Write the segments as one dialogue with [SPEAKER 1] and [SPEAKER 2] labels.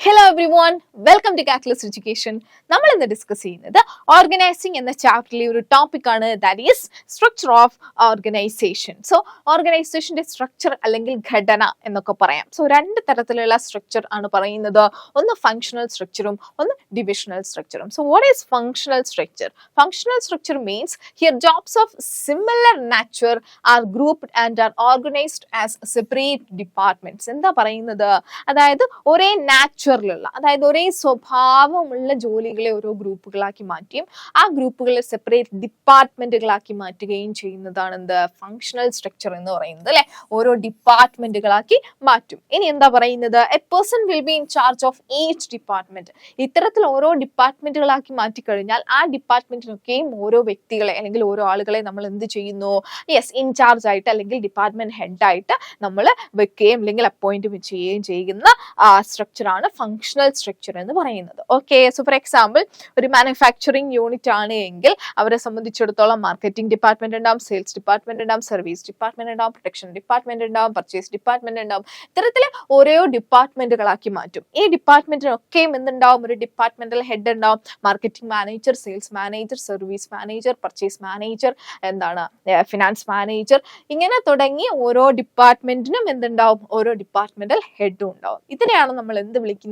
[SPEAKER 1] Hello everyone, welcome to Catalyst Education. നമ്മൾ ഇന്ന് discuss ചെയ്യുന്നത് ഓർഗനൈസിംഗ് എന്ന ചാപ്റ്ററിലെ ഒരു ടോപ്പിക്കാണ്, that is structure of organisation. So ഓർഗനൈസേഷന്റെ സ്ട്രക്ചർ അല്ലെങ്കിൽ ഘടന എന്നൊക്കെ പറയാം. സോ രണ്ട് തരത്തിലുള്ള സ്ട്രക്ചർ ആണ് പറയുന്നത്, ഒന്ന് ഫങ്ഷണൽ സ്ട്രക്ചറും ഒന്ന് ഡിവിഷണൽ സ്ട്രക്ചറും. So what is functional structure? Functional structure means here jobs of similar nature are grouped and are organised as separate departments. എന്താ പറയുന്നത്? അതായത് ഒരേ നാച്ചുറലുള്ള, അതായത് ഒരേ സ്വഭാവമുള്ള ജോലികളെ ഓരോ ഗ്രൂപ്പുകളാക്കി മാറ്റിയും ആ ഗ്രൂപ്പുകളെ സെപ്പറേറ്റ് ഡിപ്പാർട്ട്മെന്റുകളാക്കി മാറ്റുകയും ചെയ്യുന്നതാണ് എന്ത്? ഫങ്ഷണൽ സ്ട്രക്ചർ എന്ന് പറയുന്നത്, അല്ലെ? ഓരോ ഡിപ്പാർട്ട്മെന്റുകളാക്കി മാറ്റും. ഇനി എന്താ പറയുന്നത്? A person will be in charge of each department. ഇത്തരത്തിൽ ഓരോ ഡിപ്പാർട്ട്മെന്റുകളാക്കി മാറ്റിക്കഴിഞ്ഞാൽ ആ ഡിപ്പാർട്ട്മെന്റിനൊക്കെയും ഓരോ വ്യക്തികളെ അല്ലെങ്കിൽ ഓരോ ആളുകളെ നമ്മൾ എന്ത് ചെയ്യുന്നു? യെസ്, ഇൻചാർജ് ആയിട്ട് അല്ലെങ്കിൽ ഡിപ്പാർട്ട്മെന്റ് ഹെഡ് ആയിട്ട് നമ്മൾ വെക്കുകയും അല്ലെങ്കിൽ അപ്പോയിന്റ് ചെയ്യുകയും ചെയ്യുന്ന സ്ട്രക്ചർ ആണ് ഫങ്ഷണൽ സ്ട്രക്ചർ എന്ന് പറയുന്നത്. ഓക്കെ, സോ ഫോർ എക്സാമ്പിൾ ഒരു മാനുഫാക്ചറിങ് യൂണിറ്റ് ആണ് എങ്കിൽ അവരെ സംബന്ധിച്ചിടത്തോളം മാർക്കറ്റിംഗ് ഡിപ്പാർട്ട്മെന്റ് ഉണ്ടാവും, സെയിൽസ് ഡിപ്പാർട്ട്മെന്റ് ഉണ്ടാവും, സർവീസ് ഡിപ്പാർട്ട്മെന്റ് ഉണ്ടാവും, പ്രൊഡക്ഷൻ ഡിപ്പാർട്ട്മെന്റ് ഉണ്ടാവും, പർച്ചേസ് ഡിപ്പാർട്ട്മെന്റ് ഉണ്ടാവും. ഇത്തരത്തിൽ ഓരോ ഡിപ്പാർട്ട്മെന്റുകളാക്കി മാറ്റും. ഈ ഡിപ്പാർട്ട്മെന്റിനൊക്കെയും എന്തുണ്ടാവും? ഒരു ഡിപ്പാർട്ട്മെന്റൽ ഹെഡ് ഉണ്ടാവും, marketing manager, sales manager, service manager, purchase manager, finance manager, ഇങ്ങനെ തുടങ്ങി ഓരോ ഡിപ്പാർട്ട്മെന്റിനും എന്തുണ്ടാവും? ഓരോ ഡിപ്പാർട്ട്മെന്റൽ ഹെഡും ഉണ്ടാവും. ഇതിനെയാണ് നമ്മൾ എന്ത് വിളിക്കുന്നത്?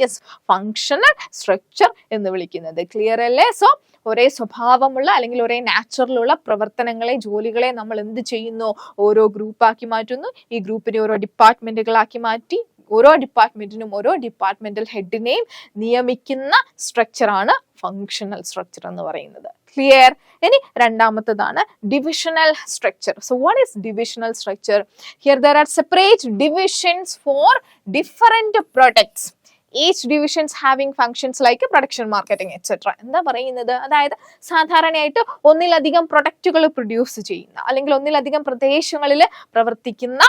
[SPEAKER 1] യെസ്, ഫങ്ഷണൽ സ്ട്രക്ചർ എന്ന് വിളിക്കുന്നത്. ക്ലിയർ അല്ലേ? സോ ഒരേ സ്വഭാവമുള്ള അല്ലെങ്കിൽ ഒരേ നാച്ചുറലുള്ള പ്രവർത്തനങ്ങളെ, ജോലികളെ നമ്മൾ എന്ത് ചെയ്യുന്നു? ഓരോ ഗ്രൂപ്പാക്കി മാറ്റുന്നു. ഈ ഗ്രൂപ്പിനെ ഓരോ ഡിപ്പാർട്ട്മെന്റുകളാക്കി മാറ്റി ഓരോ ഡിപ്പാർട്ട്മെന്റിനും ഓരോ ഡിപ്പാർട്ട്മെന്റൽ ഹെഡിനെയും നിയമിക്കുന്ന സ്ട്രക്ചറാണ് ഫങ്ഷണൽ സ്ട്രക്ചർ എന്ന് പറയുന്നത്. ക്ലിയർ? ഇനി രണ്ടാമത്തതാണ് divisional structure. So what is divisional structure? Here there are separate divisions for different products. Each divisions having functions like production, marketing, etc. എന്താ പറയുന്നത്? അതായത് സാധാരണയായിട്ട് ഒന്നിലധികം പ്രൊഡക്റ്റുകൾ പ്രൊഡ്യൂസ് ചെയ്യുന്ന അല്ലെങ്കിൽ ഒന്നിലധികം പ്രദേശങ്ങളിൽ പ്രവർത്തിക്കുന്ന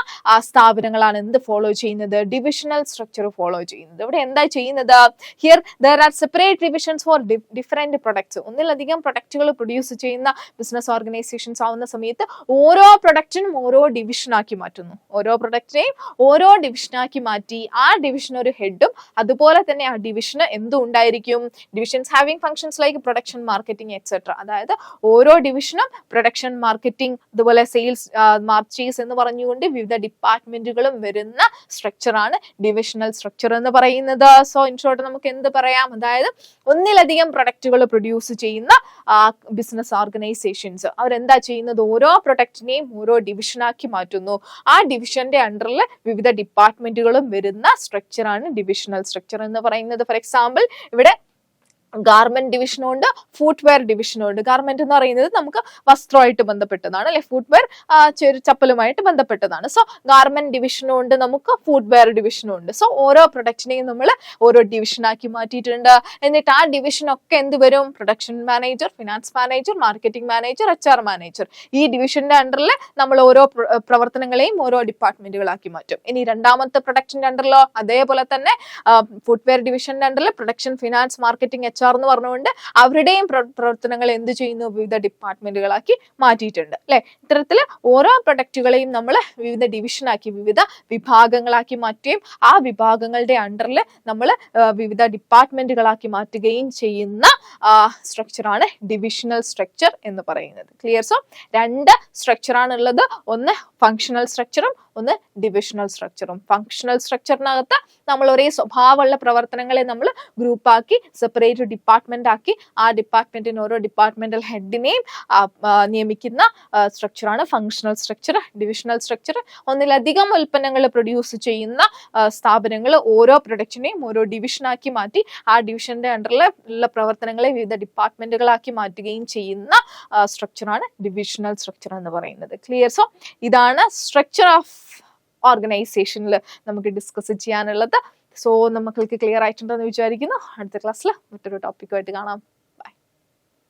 [SPEAKER 1] സ്ഥാപനങ്ങളാണ് എന്ത് ഫോളോ ചെയ്യുന്നത്? ഡിവിഷണൽ സ്ട്രക്ചർ ഫോളോ ചെയ്യുന്നത്. ഇവിടെ എന്താ ചെയ്യുന്നത്? Here there are separate divisions for different products. ഒന്നിലധികം പ്രൊഡക്റ്റുകൾ പ്രൊഡ്യൂസ് ചെയ്യുന്ന ബിസിനസ് ഓർഗനൈസേഷൻസ് ആവുന്ന സമയത്ത് ഓരോ പ്രൊഡക്റ്റിനും ഓരോ ഡിവിഷനാക്കി മാറ്റുന്നു. ഓരോ പ്രൊഡക്റ്റിനെയും ഓരോ ഡിവിഷനാക്കി മാറ്റി ആ ഡിവിഷൻ ഒരു ഹെഡും അതുപോലെ തന്നെ ആ ഡിവിഷന് എന്തും ഉണ്ടായിരിക്കും? Divisions having functions like production, marketing, etcetera. അതായത് ഓരോ ഡിവിഷനും പ്രൊഡക്ഷൻ, മാർക്കറ്റിംഗ്, അതുപോലെ സെയിൽസ്, പർച്ചേസ് എന്ന് പറഞ്ഞുകൊണ്ട് വിവിധ ഡിപ്പാർട്ട്മെന്റുകളും വരുന്ന സ്ട്രക്ചറാണ് ഡിവിഷണൽ സ്ട്രക്ചർ എന്ന് പറയുന്നത്. സോ ഇൻ ഷോർട്ട് നമുക്ക് എന്ത് പറയാം? അതായത് ഒന്നിലധികം പ്രൊഡക്റ്റുകൾ പ്രൊഡ്യൂസ് ചെയ്യുന്ന ബിസിനസ് ഓർഗനൈസേഷൻസ് അവരെന്താ ചെയ്യുന്നത്? ഓരോ പ്രൊഡക്റ്റിനെയും ഓരോ ഡിവിഷനാക്കി മാറ്റുന്നു. ആ ഡിവിഷന്റെ അണ്ടറിൽ വിവിധ ഡിപ്പാർട്ട്മെന്റുകളും വരുന്ന സ്ട്രക്ചറാണ് ഡിവിഷണൽ സ്ട്രക്ചർ എന്ന് പറയുന്നത്. ഫോർ എക്സാമ്പിൾ ഇവിടെ ഗാർമെന്റ് ഡിവിഷനുണ്ട്, ഫുട്വെയർ ഡിവിഷനുണ്ട്. ഗാർമെന്റ് എന്ന് പറയുന്നത് നമുക്ക് വസ്ത്രമായിട്ട് ബന്ധപ്പെട്ടതാണ്, അല്ലെ? ഫുട്വെയർ ചപ്പലുമായിട്ട് ബന്ധപ്പെട്ടതാണ്. സോ ഗാർമെന്റ് ഡിവിഷനും ഉണ്ട്, നമുക്ക് ഫുട്വെയർ ഡിവിഷനും ഉണ്ട്. സോ ഓരോ പ്രൊഡക്റ്റിനെയും നമ്മൾ ഓരോ ഡിവിഷനാക്കി മാറ്റിയിട്ടുണ്ട്. എന്നിട്ട് ആ ഡിവിഷനൊക്കെ എന്ത് വരും? Production manager, finance manager, marketing manager, HR manager. ഈ ഡിവിഷന്റെ അണ്ടറിൽ നമ്മൾ ഓരോ പ്രവർത്തനങ്ങളെയും ഓരോ ഡിപ്പാർട്ട്മെന്റുകളാക്കി മാറ്റും. ഇനി രണ്ടാമത്തെ പ്രൊഡക്റ്റിന്റെ അണ്ടറിലോ അതേപോലെ തന്നെ ഫുട്വെയർ ഡിവിഷന്റെ അണ്ടറിൽ പ്രൊഡക്ഷൻ, ഫിനാൻസ്, മാർക്കറ്റിംഗ്, HR എന്ന് പറഞ്ഞുകൊണ്ട് അവരുടെയും പ്രവർത്തനങ്ങൾ എന്ത് ചെയ്യുന്നു? വിവിധ ഡിപ്പാർട്ട്മെന്റുകളാക്കി മാറ്റിയിട്ടുണ്ട്, അല്ലെ? ഇത്തരത്തിൽ ഓരോ പ്രൊഡക്റ്റുകളെയും നമ്മൾ വിവിധ ഡിവിഷനാക്കി, വിവിധ വിഭാഗങ്ങളാക്കി മാറ്റുകയും ആ വിഭാഗങ്ങളുടെ അണ്ടറിൽ നമ്മൾ വിവിധ ഡിപ്പാർട്ട്മെന്റുകളാക്കി മാറ്റുകയും ചെയ്യുന്ന സ്ട്രക്ചറാണ് ഡിവിഷണൽ സ്ട്രക്ചർ എന്ന് പറയുന്നത്. ക്ലിയർ? സോ രണ്ട് സ്ട്രക്ചറാണ് ഉള്ളത്, ഒന്ന് ഫങ്ഷണൽ സ്ട്രക്ചറും ഒന്ന് ഡിവിഷണൽ സ്ട്രക്ചറും. ഫങ്ഷണൽ സ്ട്രക്ചറിനകത്ത് നമ്മൾ ഒരേ സ്വഭാവമുള്ള പ്രവർത്തനങ്ങളെ നമ്മൾ ഗ്രൂപ്പാക്കി സെപ്പറേറ്റ് ഡിപ്പാർട്ട്മെന്റ് ആക്കി ആ ഡിപ്പാർട്ട്മെന്റിന് ഓരോ ഡിപ്പാർട്ട്മെന്റൽ ഹെഡിനെയും നിയമിക്കുന്ന സ്ട്രക്ചറാണ് ഫങ്ഷണൽ സ്ട്രക്ചർ. ഡിവിഷണൽ സ്ട്രക്ചർ ഒന്നിലധികം ഉൽപ്പന്നങ്ങൾ പ്രൊഡ്യൂസ് ചെയ്യുന്ന സ്ഥാപനങ്ങൾ ഓരോ പ്രൊഡക്റ്റിനെയും ഓരോ ഡിവിഷനാക്കി മാറ്റി ആ ഡിവിഷന്റെ അണ്ടറിൽ ഉള്ള പ്രവർത്തനങ്ങളെ വിവിധ ഡിപ്പാർട്ട്മെന്റുകളാക്കി മാറ്റുകയും ചെയ്യുന്ന സ്ട്രക്ചറാണ് ഡിവിഷണൽ സ്ട്രക്ചർ എന്ന് പറയുന്നത്. ക്ലിയർ? സോ ഇതാണ് സ്ട്രക്ചർ ഓഫ് ഓർഗനൈസേഷനിൽ നമുക്ക് ഡിസ്കസ് ചെയ്യാനുള്ളത്. സോ നമ്മൾക്ക് ക്ലിയർ ആയിട്ടുണ്ടെന്ന് വിചാരിക്കുന്നു. അടുത്ത ക്ലാസ്സിൽ മറ്റൊരു ടോപ്പിക്കുമായിട്ട് കാണാം.